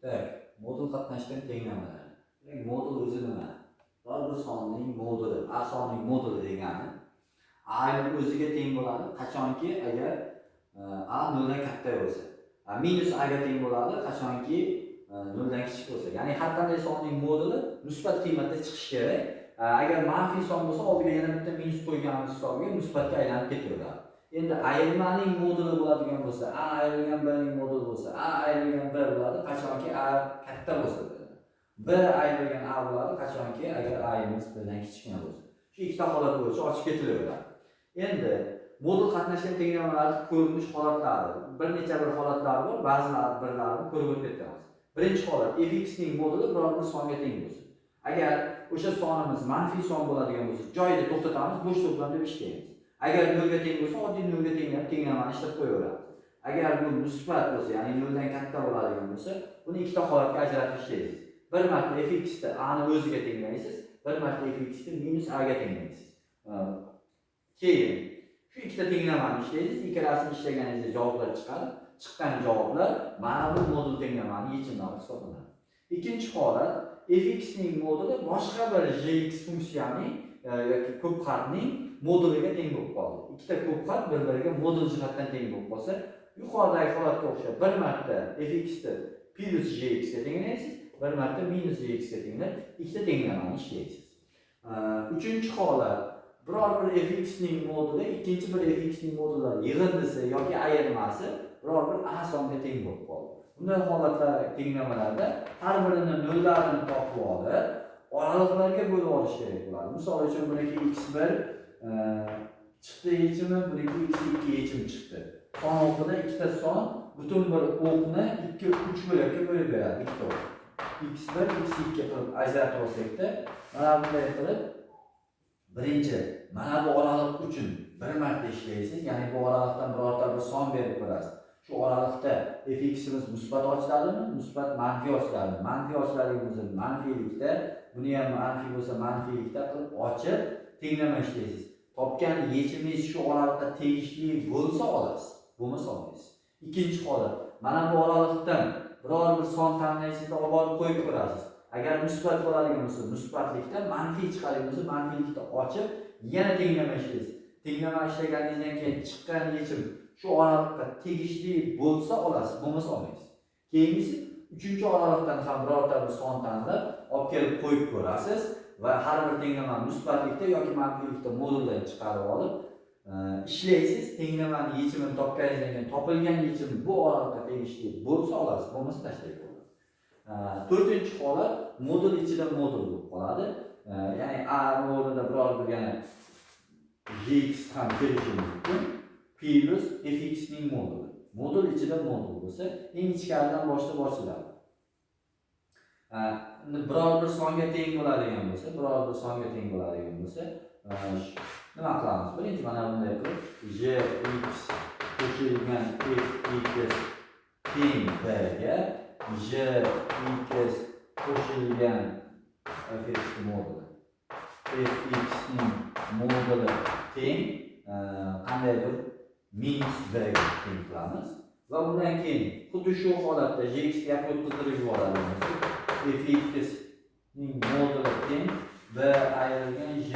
Tak, modul qatnashgan tenglamalar. Modul o'zi nima? Biror bir sonning moduli, a sonning moduli degani a ning o'ziga teng bo'ladi qachonki agar a 0 dan katta bo'lsa. Minus a ga teng bo'ladi qachonki 0 dan kichik bo'lsa. Ya'ni har qanday sonning moduli musbat qiymatda chiqishi kerak. Agar manfiy son bo'lsa, oldiga yana bitta minus qo'yganimiz hisobiga musbatga aylanib ketaveradi. Endi ayrilmaning moduli bo'ladigan bo'lsa, a ayrilgan b ning moduli bo'lsa, a ayrilgan b bo'ladi qachonki a katta bo'lsa. B ayrilgan a bo'ladi qachonki agar a emas b dan kichkina bo'lsa. Shu ikkita holat bo'yicha ochib ketilaveradi. Endi modul qatnashgan tenglamalarning ko'rinish holatlari, bir necha bir holatlar bor, ba'zilari birlarini ko'rib o'tamiz. Birinchi holat fx ning moduli biror bir songa teng bo'lsa. Agar o'sha sonimiz manfiy son bo'ladigan bo'lsa, joyida to'xtatamiz, bo'sh to'plam deb ishlaymiz. Agar 0 ga teng bo'lsa, oddiy 0 ga tenglamani ishlab qo'yaveramiz. Agar bu musbat bo'lsa, ya'ni 0 dan katta bo'ladigan bo'lsa, buni ikkita holatga ajratib ishlaysiz. Bir marta fx ni a ni o'ziga tenglaysiz, bir marta fx ni minus a ga tenglaysiz. Keyin shu ikkita tenglamani ishlaysiz, ikkalasini ishlaganingizda javoblar chiqadi. Chiqqan javoblar mana bu modul tenglamaning yechimlari hisoblanadi. Ikkinchi holat fx ning moduli boshqa bir gx funksiyaning yoki ko'p xatning moduliga teng bo'lib qoldi. Ikkita ko'p xat bir-biriga modul jihatdan teng bo'lib qolsa, yuqoridagi holatga o'xshab bir marta fx ni plus gx ga tenglaysiz, bir marta minus gx ga tenglab, ikkita tenglamani ishlaysiz. Uchinchi holat biror bir fx ning moduli ikkinchi bir fx ning modullar yig'indisi yoki ayirmasi biror bir a songa teng bo'lib qoldi. Bunday holatlar tenglamalarda har birini nollarini topib olib, oralıqlarga bo'lib olish kerak bo'ladi. Misol uchun buniki x1 chiqdi yechimi, buniki x2 yechim chiqdi. Son o'qida ikkita son butun bir o'qni 2-3 bo'lakka bo'lib beradi. Ikkita o'q. x1, x2 qilib ajratib olsak-da, mana bunday qilib birinchi mana bu oraliq uchun bir marta ishlaysiz, ya'ni bu oraliqdan birorta bir son berib ko'rasiz. Shu oraliqda fximiz musbat ochiladimi, musbat manfiy ochiladimi? Manfiy ochiladigimizda manfiylikda, buni ham manfiy bo'lsa manfiylikda qilib ochib tenglama ishlaysiz. Topgan yechimingiz shu oraliqqa tegishli bo'lsa olasiz, bo'lmasa olmaysiz. Ikkinchi holat, mana bu oraliqdan biror bir son tanlaysiz, olib qo'yib ko'rasiz. Agar musbat bo'ladigan bo'lsa, musbatlikda manfiy chiqadigan bo'lsa, manfiylikda ochib yana tenglama ishlaysiz. Tenglama ishlaganingizdan keyin chiqqan yechim shu oraliqqa tegishli bo'lsa olasiz, bo'lmasa olmaysiz. Keyingisi uchinchi oraliqdan ham birorta bir son tanlab, olib kelib qo'yib ko'rasiz va har bir tenglama musbatlikda yoki manfiylikda moduldan chiqarib olib ishlaysiz. Tenglamani yechimini topganingizdan keyin topilgan yechim bu oraliqqa tegishli bo'lsa olasiz, bo'lmasa tashlaysiz. To'rtinchi holat modul ichida modul bo'lib qoladi. Ya'ni a o'rnida biror bir yana gx ham kelishi mumkin. Plus fx ning moduli. Modul ichida modul bo'lsa, eng ichkaridan boshlab ochiladi. Biror bir songa teng bo'ladigan bo'lsa, nima qilamiz? Birinchi mana bunday qilib gx qo'shilgan fx teng b ga gx qo'shilgan fx moduli. Fx ning moduli teng qandaydir minus b ga teng qilamiz va undan keyin xuddi shu holatda gx ga o'tkazdirib yuboramiz. Fx ning moduli teng b ayrilgan gx.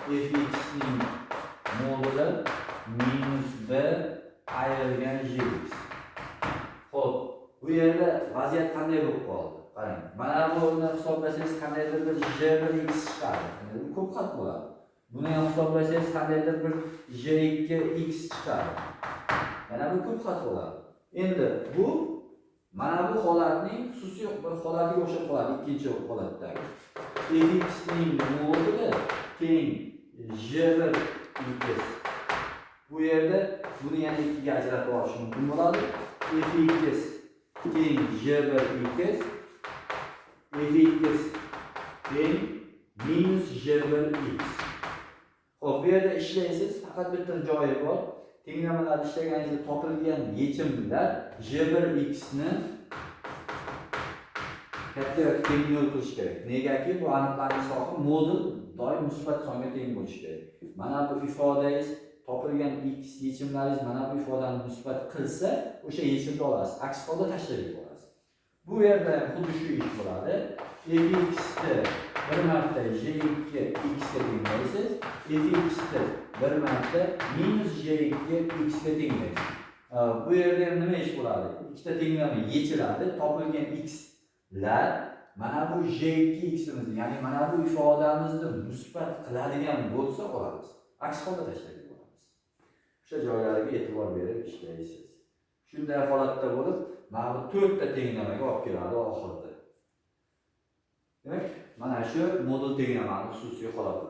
Fx ning moduli minus b ayrilgan gx. Xo'p, bu yerda vaziyat qanday bo'lib qoldi? Qarang, mana buni hisoblasangiz qandaydir bir j1x chiqadi. Bu ko'p xat bo'ladi. Buni ham hisoblasangiz qandaydir bir j2x chiqadi. Mana bu ko'p xat bo'ladi. Endi bu mana bu holatning xususiy bir holatiga o'xshab qoladi, ikkinchi holatdagi. Fx ning moduli teng j1x. Bu yerda buni yana ikkiga ajratib olish mumkin bo'ladi. Fx teng j1x, fx teng minus j1x. Xo'p, bu yerda ishlaysiz, faqat bitta joyi bor. Tenglamalar ishlaganingizda topilgan yechimlar j1x ni katta yoki teng qilish kerak. Negaki bu aniqlanish soha modul doim musbat songa teng bo'lishi kerak. Mana bu ifodangiz topilgan x yechimlaringiz mana bu ifodani musbat qilsa, o'sha yechimni olasiz. Aks holda tashlab yuborasiz. Bu yerda ham xuddi shu ish bo'ladi. fx ni bir marta j2 x ga tenglaysiz. fx ni bir marta minus j2 x ga tenglaysiz. Bu yerda ham nima ish bo'ladi? Ikkita tenglama yechiladi. Topilgan x lar mana bu j2ximizni, ya'ni mana bu ifodamizni musbat qiladigan bo'lsa olamiz. Aks holda tashlab yuboramiz. O'sha joylariga e'tibor berib ishlaysiz. Shunday holatda bo'lib, mana bu 4 ta tenglamaga olib keladi oxirida. Demak, mana shu modul tenglamani xususiy holati.